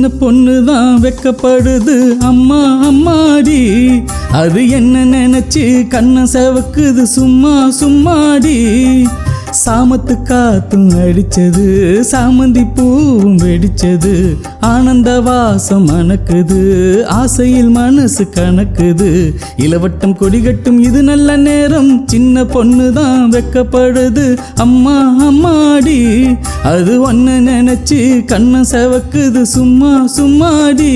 சின்ன பொண்ணுதான் வெக்கப்படுது அம்மா அம்மாடி. அது என்ன நினைச்சு கண்ண செவக்குது சும்மா சும்மாடி. சாமத்து காத்தும் அடிச்சது சாமந்தி பூவும் வெடிச்சது. ஆனந்த வாசம் மணக்குது ஆசையில் மனசு கணக்குது. இளவட்டம் கொடிகட்டும் இது நல்ல நேரம். சின்ன பொண்ணுதான் வெக்கப்படுது அம்மா அம்மாடி. அது ஒன்ன நினைச்சு கண்ண செவக்குது சும்மா சும்மாடி.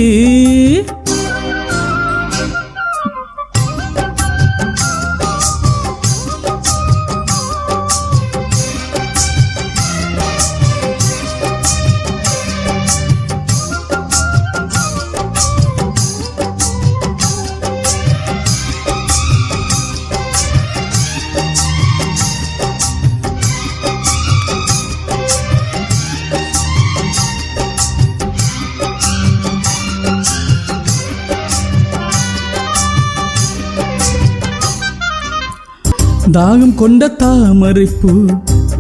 தாகம் கொண்ட தாமரைப்பூ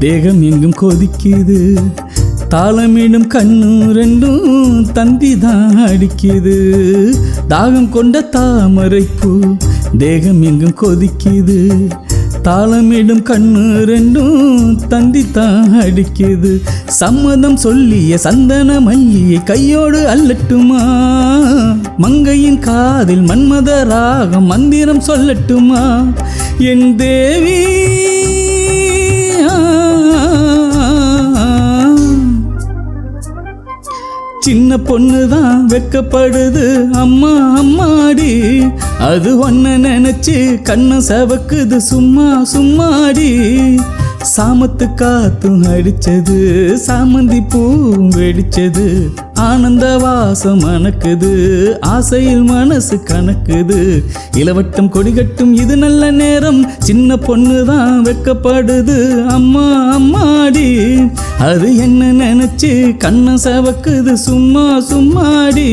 தேகம் எங்கும் கொதிக்குது. தாளமிடும் கண்ணு ரெண்டும் தந்தி தான் அடிக்குது. தாகம் கொண்ட தாமரைப்பூ தேகம் எங்கும் கொதிக்குது. தாளமிடும் கண்ணு ரெண்டும் தந்தி தான் அடிக்குது. சம்மதம் சொல்லிய சந்தன மல்லியை கையோடு அல்லட்டுமா. மங்கையின் காதில் மன்மத ராகம் மந்திரம் சொல்லட்டுமா. என் தேவி சின்ன பொண்ணுதான் வெக்கப்படுது அம்மா அம்மாடி. அது ஒன்ன நினைச்சு கண்ண செவக்குது சும்மா சும்மாடி. சாமத்து காத்தும் அடிச்சது சாமந்தி பூவும் வெடிச்சது. ஆனந்த வாசம் மணக்குது ஆசையில் மனசு கணக்குது. இளவட்டம் கொடிகட்டும் இது நல்ல நேரம். சின்ன பொண்ணுதான் வெக்கப்படுது அம்மா அம்மாடி. அது என்ன நினைச்சு கண்ண செவக்குது சும்மா சும்மாடி.